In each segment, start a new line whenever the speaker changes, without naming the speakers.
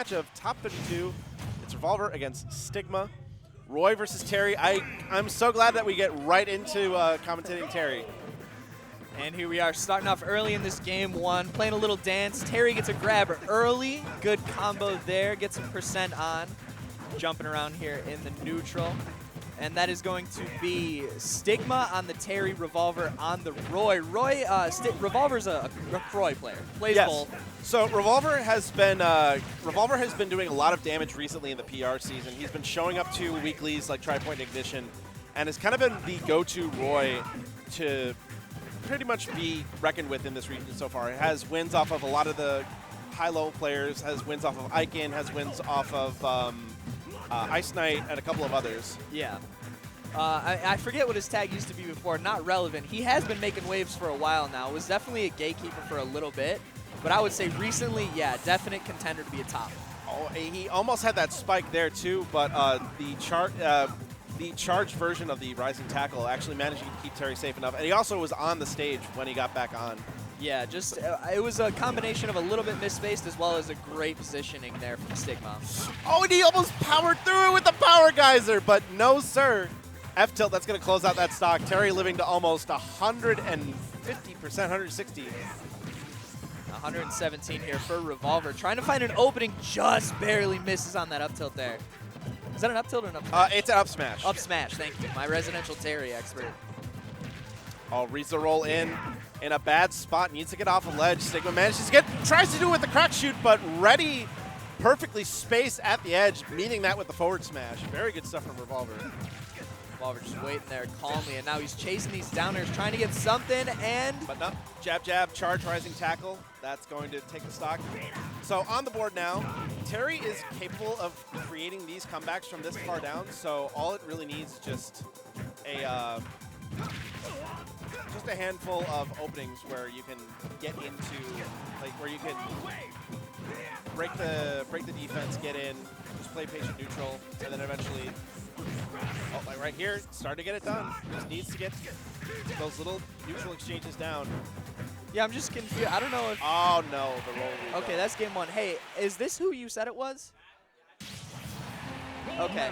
match of top 52. It's Revolver against Stigma. Roy versus Terry. I'm so glad that we get right into commentating Terry.
And here we are, starting off early in this game one, playing a little dance. Terry gets a grab early. Good combo there, gets some percent on. Jumping around here in the neutral. And that is going to be Stigma on the Terry, Revolver on the Roy. Revolver's a Roy player. Plays both.
So Revolver has been doing a lot of damage recently in the PR season. He's been showing up to weeklies like Tri-Point Ignition, and has kind of been the go-to Roy to pretty much be reckoned with in this region so far. It has wins off of a lot of the high-low players, has wins off of Icon, has wins off of Ice Knight, and a couple of others.
Yeah. I forget what his tag used to be before. Not relevant. He has been making waves for a while now. Was definitely a gatekeeper for a little bit. But I would say recently, yeah, definite contender to be a top.
Oh, he almost had that spike there too, but the charged version of the Rising Tackle actually managed to keep Terry safe enough. And he also was on the stage when he got back on.
Yeah, just it was a combination of a little bit misspaced as well as a great positioning there from Stigma.
Oh, and he almost powered through it with the Power Geyser, but no, sir. F-tilt, that's going to close out that stock. Terry living to almost 150%, 160.
117 here for Revolver. Trying to find an opening, just barely misses on that up tilt there. Is that an up tilt or an up smash?
It's an up smash.
Up smash, thank you. My residential Terry expert.
Oh, reads the roll in a bad spot. Needs to get off a ledge. Stigma manages to tries to do it with the crack shoot, but ready, perfectly spaced at the edge, meeting that with the forward smash. Very good stuff from Revolver.
Revolver just waiting there calmly, and now he's chasing these downers, trying to get something, and...
But no, jab, jab, charge, rising tackle. That's going to take the stock. So on the board now, Terry is capable of creating these comebacks from this far down, so all it really needs is just a handful of openings where you can get into, like where you can break the defense, get in, just play patient neutral, and then eventually, oh, like right here, start to get it done. Just needs to get those little neutral exchanges down.
Yeah, I'm just confused. I don't know if...
Oh, no, the roll.
Okay, that's game one. Hey, is this who you said it was? Okay.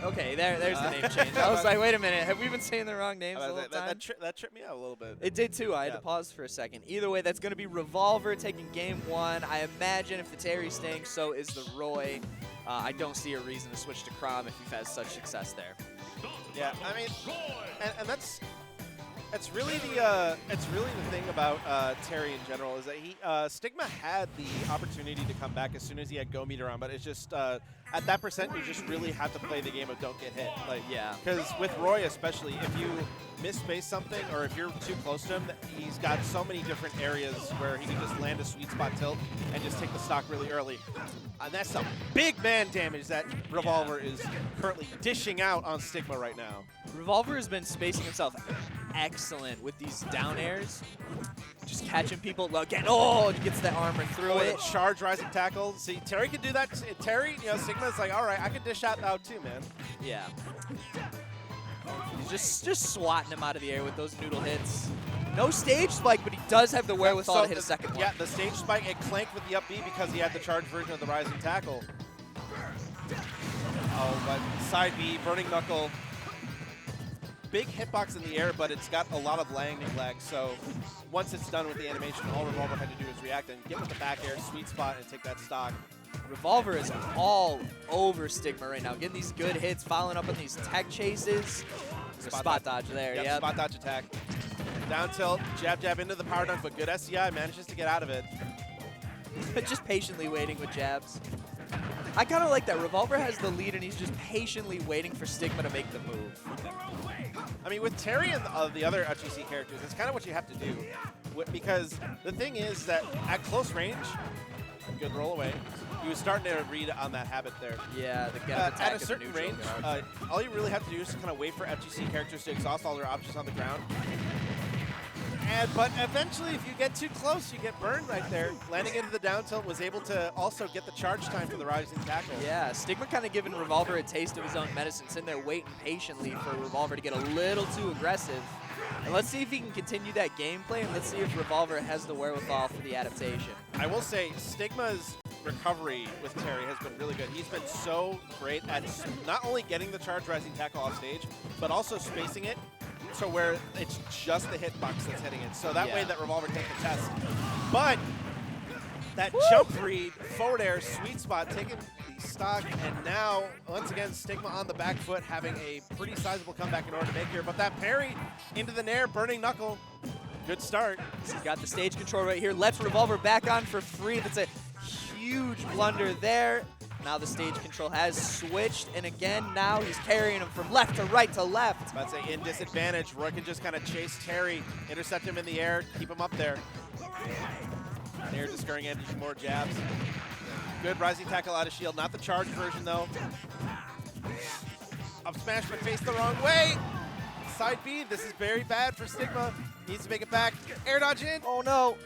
Okay, there's the name change. I was like, wait a minute, have we been saying the wrong names the whole time?
That tripped me out a little bit.
It did too. I had to pause for a second. Either way, that's going to be Revolver taking game one. I imagine if the Terry's staying, so is the Roy. I don't see a reason to switch to Chrom if you've had such success there.
Yeah, I mean, and that's really the thing about Terry in general is that he Stigma had the opportunity to come back as soon as he had go meter on, but it's just at that percent you just really have to play the game of don't get hit. Like,
yeah,
because with Roy especially, if you misspace something or if you're too close to him, he's got so many different areas where he can just land a sweet spot tilt and just take the stock really early. And that's some big man damage that Revolver is currently dishing out on Stigma right now.
Revolver has been spacing himself excellent with these down airs. Just catching people again. Oh, gets the armor through it.
Charge, rising tackle. See, Terry can do that. Terry, Stigma's like, all right, I can dish out too, man.
Yeah. He's just swatting him out of the air with those noodle hits. No stage spike, but he does have the wherewithal to hit a second one.
Yeah, the stage spike, it clanked with the up B because he had the charge version of the rising tackle. Oh, but side B, burning knuckle. Big hitbox in the air, but it's got a lot of landing lag, so once it's done with the animation, all Revolver had to do is react and get with the back air, sweet spot, and take that stock.
Revolver is all over Stigma right now, getting these good hits, following up on these tech chases. Spot dodge there,
yep. Spot dodge attack. Down tilt, jab, jab into the power dunk, but good SCI, manages to get out of it.
Just patiently waiting with jabs. I kind of like that. Revolver has the lead, and he's just patiently waiting for Stigma to make the move.
I mean, with Terry and the other UGC characters, it's kind of what you have to do. Because the thing is that at close range, good roll away. He was starting to read on that habit there.
Yeah, the get attack
at a certain range, all you really have to do is kind of wait for FGC characters to exhaust all their options on the ground. But eventually, if you get too close, you get burned right there. Landing into the down tilt was able to also get the charge time for the rising tackle.
Yeah, Stigma kind of giving Revolver a taste of his own medicine, sitting there waiting patiently for Revolver to get a little too aggressive. And let's see if he can continue that gameplay, and let's see if Revolver has the wherewithal for the adaptation.
I will say, Stigma's recovery with Terry has been really good. He's been so great at not only getting the charge rising tackle off stage, but also spacing it so where it's just the hitbox that's hitting it. So that way that Revolver can't contest. But that jump read, forward air, sweet spot, taking the stock, and now, once again, Stigma on the back foot, having a pretty sizable comeback in order to make here. But that parry into the nair, burning knuckle, good start.
He's got the stage control right here, lets Revolver back on for free. That's a huge blunder there. Now the stage control has switched, and again, now he's carrying him from left to right to left.
I'd say in disadvantage. Roy can just kind of chase Terry, intercept him in the air, keep him up there. Nair just scurrying in, more jabs. Good rising tackle out of shield, not the charge version though. Up smash, but faced the wrong way. Side B, this is very bad for Stigma. Needs to make it back. Air dodge in.
Oh no.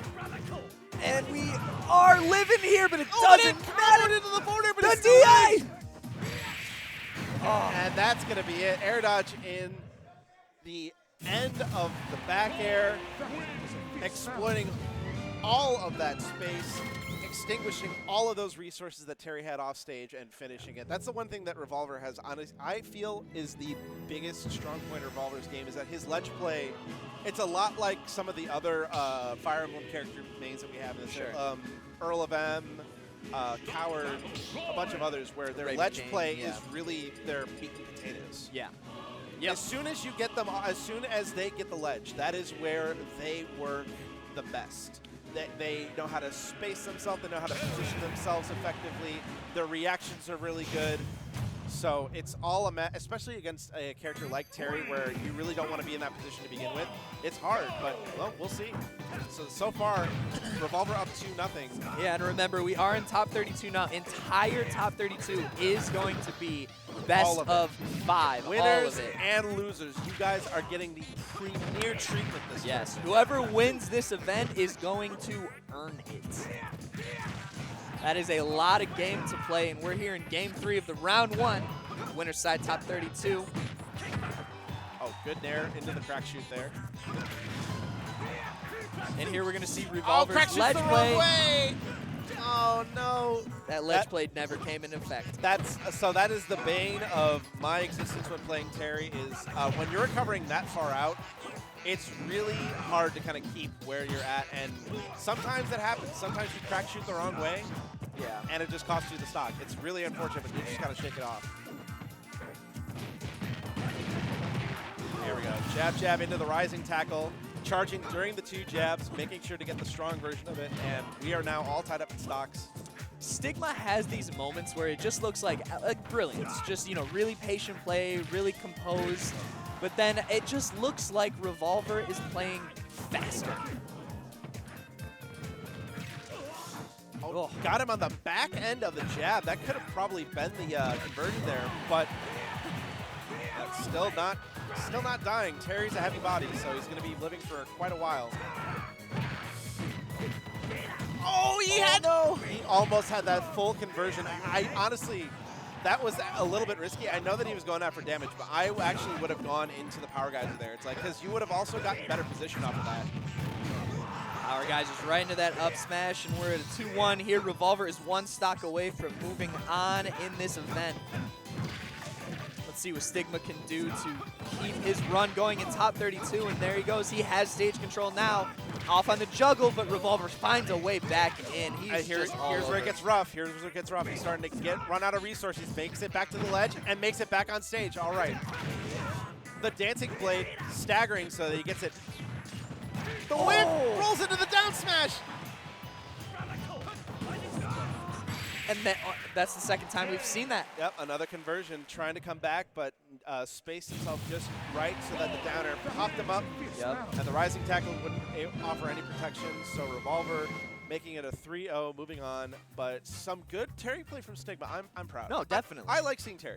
And we are living here, but it doesn't matter.
Into the border, but
the DI!
And that's going to be it. Air dodge in the end of the back air, exploiting all of that space, extinguishing all of those resources that Terry had off stage and finishing it. That's the one thing that Revolver has, I feel, is the biggest strong point of Revolver's game, is that his ledge play, it's a lot like some of the other Fire Emblem character mains that we have in this. Earl of M, Coward, a bunch of others, where their ledge play is really their meat and potatoes.
Yeah.
As soon as you get them, as soon as they get the ledge, that is where they work the best. They know how to space themselves, they know how to position themselves effectively, their reactions are really good. So it's all especially against a character like Terry, where you really don't want to be in that position to begin with. It's hard, but well, we'll see. So far, Revolver up 2-0.
Yeah, and remember, we are in top 32 now. Entire top 32 is going to be best of 5.
Winners
all of it.
and losers. You guys are getting the premier treatment this year.
Yes, whoever wins this event is going to earn it. That is a lot of game to play, and we're here in game 3 of the round 1. Winner's side top 32.
Oh, good nair into the crack shoot there.
And here we're going to see Revolver's ledge
the
play.
Wrong way. Oh no.
That ledge play never came into effect.
That is the bane of my existence when playing Terry, is when you're recovering that far out, it's really hard to kind of keep where you're at, and sometimes that happens. Sometimes you crack shoot the wrong way, and it just costs you the stock. It's really unfortunate, but you just gotta shake it off. Here we go. Jab, jab into the rising tackle, charging during the 2 jabs, making sure to get the strong version of it, and we are now all tied up in stocks.
Stigma has these moments where it just looks like brilliance. Just, really patient play, really composed. But then it just looks like Revolver is playing faster.
Oh, got him on the back end of the jab. That could have probably been the conversion there, but that's still not dying. Terry's a heavy body, so he's going to be living for quite a while. Oh, he almost had that full conversion. I honestly, that was a little bit risky. I know that he was going after damage, but I actually would have gone into the power geyser there. It's like, because you would have also gotten better position off of that.
Power geyser is right into that up smash, and we're at a 2-1 here. Revolver is 1 stock away from moving on in this event. Let's see what Stigma can do to keep his run going in top 32, and there he goes. He has stage control now. Off on the juggle, but Revolver finds a way back in. Here's
where it gets rough. Here's where it gets rough. He's starting to run out of resources, makes it back to the ledge, and makes it back on stage. All right. The dancing blade staggering so that he gets it. The whip rolls into the down smash.
And that's the second time we've seen that.
Yep, another conversion, trying to come back, but spaced himself just right so that the downer popped him up.
Yep.
And the rising tackle wouldn't offer any protection, so Revolver making it a 3-0, moving on. But some good Terry play from Stigma. I'm proud.
No, definitely.
I like seeing Terry.